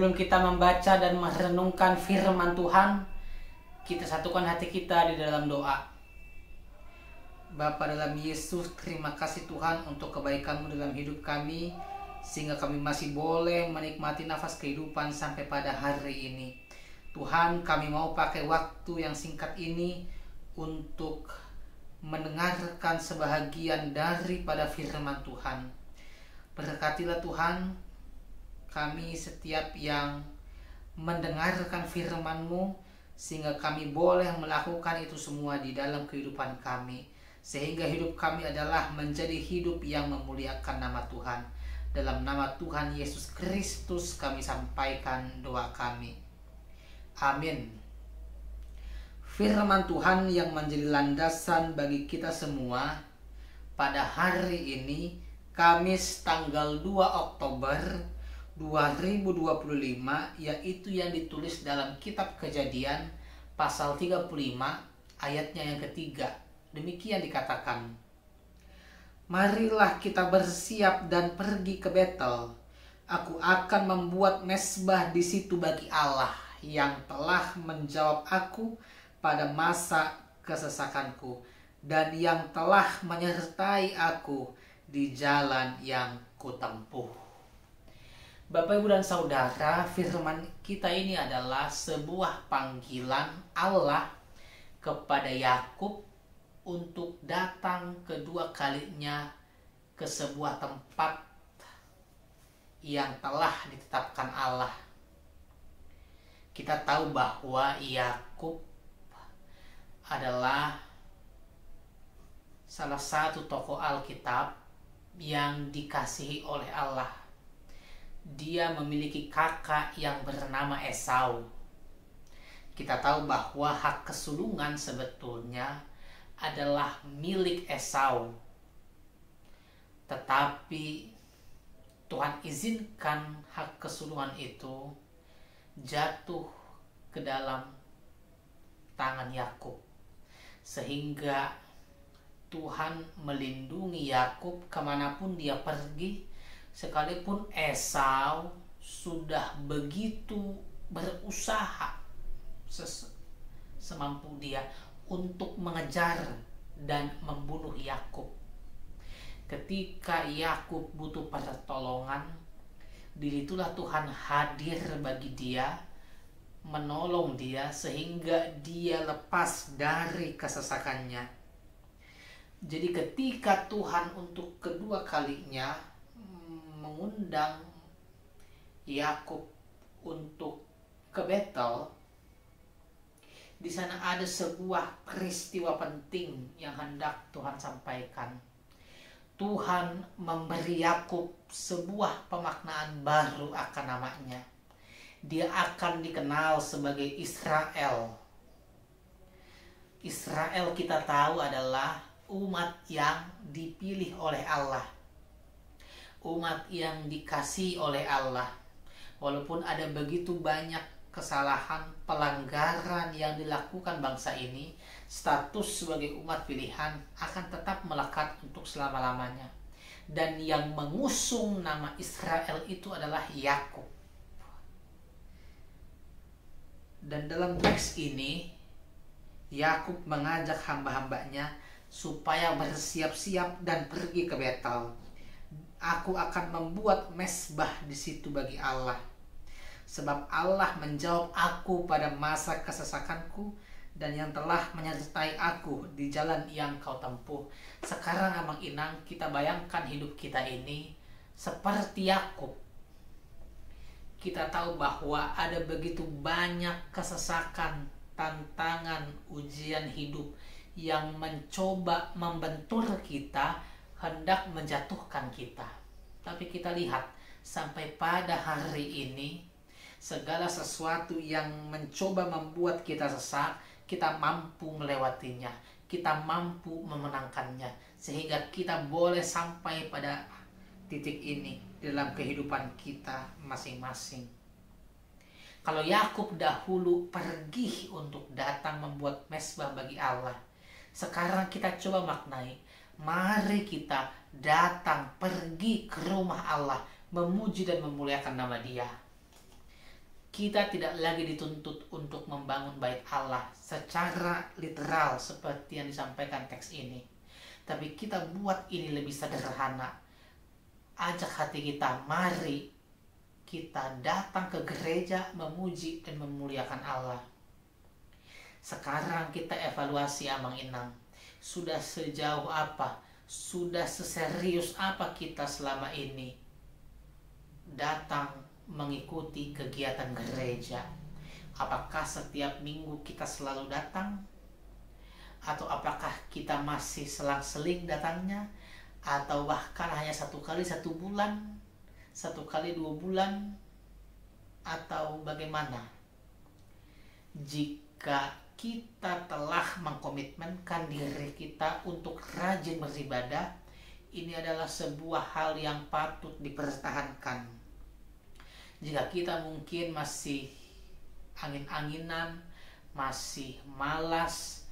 Sebelum kita membaca dan merenungkan firman Tuhan, kita satukan hati kita di dalam doa. Bapa dalam Yesus, terima kasih Tuhan untuk kebaikan-Mu dalam hidup kami, sehingga kami masih boleh menikmati nafas kehidupan sampai pada hari ini. Tuhan, kami mau pakai waktu yang singkat ini untuk mendengarkan sebahagian daripada firman Tuhan. Berkatilah Tuhan kami setiap yang mendengarkan firman-Mu, sehingga kami boleh melakukan itu semua di dalam kehidupan kami, sehingga hidup kami adalah menjadi hidup yang memuliakan nama Tuhan. Dalam nama Tuhan Yesus Kristus kami sampaikan doa kami. Amin. Firman Tuhan yang menjadi landasan bagi kita semua pada hari ini, Kamis tanggal 2 Oktober 2025, yaitu yang ditulis dalam kitab Kejadian pasal 35 ayatnya yang ketiga. Demikian dikatakan, marilah kita bersiap dan pergi ke Betel. Aku akan membuat mezbah di situ bagi Allah yang telah menjawab aku pada masa kesesakanku dan yang telah menyertai aku di jalan yang kutempuh. Bapak, Ibu, dan Saudara, firman kita ini adalah sebuah panggilan Allah kepada Yakub untuk datang kedua kalinya ke sebuah tempat yang telah ditetapkan Allah. Kita tahu bahwa Yakub adalah salah satu tokoh Alkitab yang dikasihi oleh Allah. Dia memiliki kakak yang bernama Esau. Kita tahu bahwa hak kesulungan sebetulnya adalah milik Esau. Tetapi Tuhan izinkan hak kesulungan itu jatuh ke dalam tangan Yakub, sehingga Tuhan melindungi Yakub kemanapun dia pergi. Sekalipun Esau sudah begitu berusaha semampu dia untuk mengejar dan membunuh Yakub. Ketika Yakub butuh pertolongan, disitulah Tuhan hadir bagi dia, menolong dia sehingga dia lepas dari kesesakannya. Jadi ketika Tuhan untuk kedua kalinya mengundang Yakub untuk ke Betel, di sana ada sebuah peristiwa penting yang hendak Tuhan sampaikan. Tuhan memberi Yakub sebuah pemaknaan baru akan namanya. Dia akan dikenal sebagai Israel. Israel kita tahu adalah umat yang dipilih oleh Allah, umat yang dikasihi oleh Allah. Walaupun ada begitu banyak kesalahan, pelanggaran yang dilakukan bangsa ini, status sebagai umat pilihan akan tetap melekat untuk selama-lamanya. Dan yang mengusung nama Israel itu adalah Yakub. Dan dalam teks ini, Yakub mengajak hamba-hambanya supaya bersiap-siap dan pergi ke Betel. Aku akan membuat mezbah di situ bagi Allah, sebab Allah menjawab aku pada masa kesesakanku dan yang telah menyertai aku di jalan yang kau tempuh. Sekarang Amang Inang, kita bayangkan hidup kita ini seperti Yakub. Kita tahu bahwa ada begitu banyak kesesakan, tantangan, ujian hidup yang mencoba membentur kita, hendak menjatuhkan kita. Tapi kita lihat sampai pada hari ini, segala sesuatu yang mencoba membuat kita sesak, kita mampu melewatinya, kita mampu memenangkannya, sehingga kita boleh sampai pada titik ini dalam kehidupan kita masing-masing. Kalau Yakub dahulu pergi untuk datang membuat mezbah bagi Allah, sekarang kita coba maknai, mari kita datang pergi ke rumah Allah, memuji dan memuliakan nama Dia. Kita tidak lagi dituntut untuk membangun bait Allah secara literal seperti yang disampaikan teks ini. Tapi kita buat ini lebih sederhana. Ajak hati kita, mari kita datang ke gereja memuji dan memuliakan Allah. Sekarang kita evaluasi Amang Inang. Sudah sejauh apa? Sudah seserius apa kita selama ini datang mengikuti kegiatan gereja? Apakah setiap minggu kita selalu datang? Atau apakah kita masih selang-seling datangnya? Atau bahkan hanya 1 kali 1 bulan, 1 kali 2 bulan, atau bagaimana? Jika kita telah mengkomitmenkan diri kita untuk rajin beribadah, ini adalah sebuah hal yang patut dipertahankan. Jika kita mungkin masih angin-anginan, masih malas,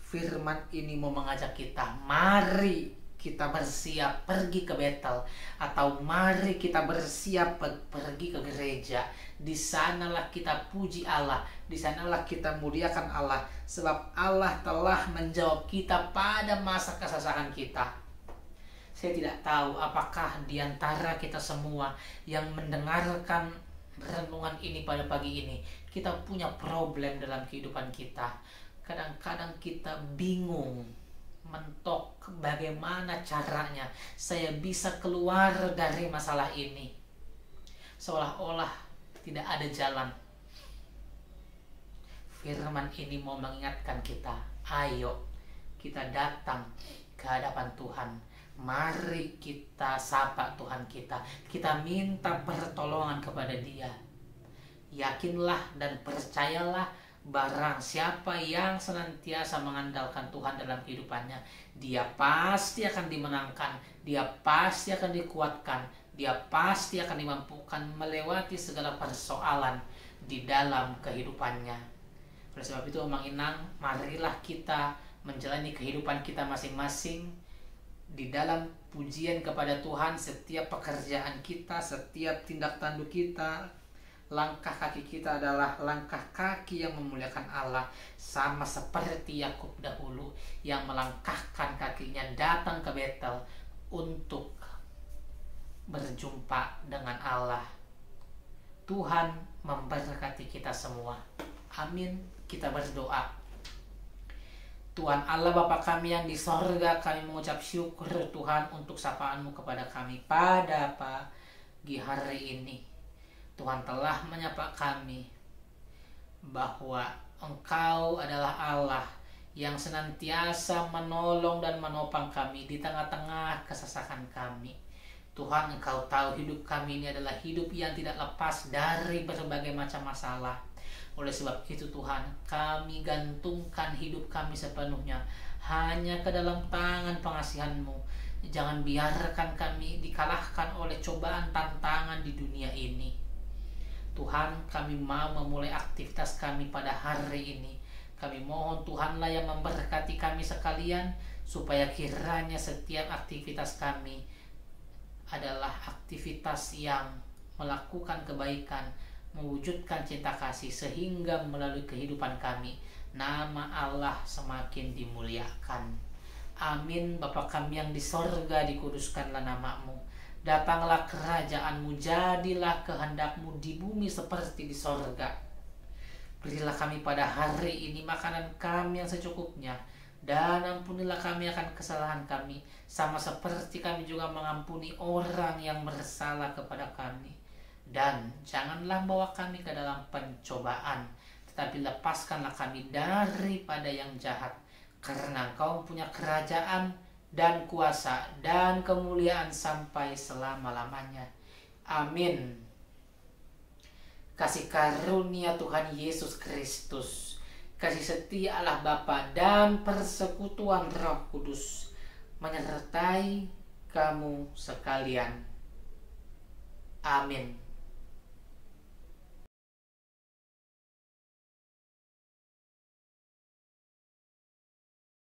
firman ini mau mengajak kita, mari kita bersiap pergi ke Betel, atau mari kita bersiap pergi ke gereja. Di sanalah kita puji Allah, di sanalah kita muliakan Allah, sebab Allah telah menjawab kita pada masa kesusahan kita. Saya tidak tahu apakah di antara kita semua yang mendengarkan renungan ini pada pagi ini, kita punya problem dalam kehidupan kita. Kadang-kadang kita bingung mentok bagaimana caranya saya bisa keluar dari masalah ini. Seolah-olah tidak ada jalan. Firman ini mau mengingatkan kita, ayo kita datang ke hadapan Tuhan. Mari kita sapa Tuhan kita. Kita minta pertolongan kepada Dia. Yakinlah dan percayalah, barang siapa yang senantiasa mengandalkan Tuhan dalam kehidupannya, dia pasti akan dimenangkan, dia pasti akan dikuatkan, dia pasti akan dimampukan melewati segala persoalan di dalam kehidupannya. Oleh sebab itu Amang Inang, marilah kita menjalani kehidupan kita masing-masing di dalam pujian kepada Tuhan. Setiap pekerjaan kita, setiap tindak tanduk kita, langkah kaki kita adalah langkah kaki yang memuliakan Allah, sama seperti Yakub dahulu yang melangkahkan kakinya datang ke Betel untuk berjumpa dengan Allah. Tuhan memberkati kita semua. Amin. Kita berdoa. Tuhan Allah Bapa kami yang di sorga, kami mengucap syukur Tuhan untuk sapaan-Mu kepada kami pada pagi hari ini. Tuhan telah menyapa kami bahwa Engkau adalah Allah yang senantiasa menolong dan menopang kami di tengah-tengah kesesakan kami. Tuhan, Engkau tahu hidup kami ini adalah hidup yang tidak lepas dari berbagai macam masalah. Oleh sebab itu Tuhan, kami gantungkan hidup kami sepenuhnya hanya ke dalam tangan pengasihan-Mu. Jangan biarkan kami dikalahkan oleh cobaan tantangan di dunia ini. Tuhan, kami mau memulai aktivitas kami pada hari ini. Kami mohon Tuhanlah yang memberkati kami sekalian, supaya kiranya setiap aktivitas kami adalah aktivitas yang melakukan kebaikan, mewujudkan cinta kasih, sehingga melalui kehidupan kami nama Allah semakin dimuliakan. Amin. Bapa kami yang di sorga, dikuduskanlah nama-Mu. Datanglah kerajaan-Mu, jadilah kehendak-Mu di bumi seperti di sorga. Berilah kami pada hari ini makanan kami yang secukupnya, dan ampunilah kami akan kesalahan kami, sama seperti kami juga mengampuni orang yang bersalah kepada kami. Dan janganlah bawa kami ke dalam pencobaan, tetapi lepaskanlah kami daripada yang jahat, karena Engkau punya kerajaan dan kuasa dan kemuliaan sampai selama-lamanya. Amin. Kasih karunia Tuhan Yesus Kristus, kasih setia Allah Bapa, dan persekutuan Roh Kudus menyertai kamu sekalian. Amin.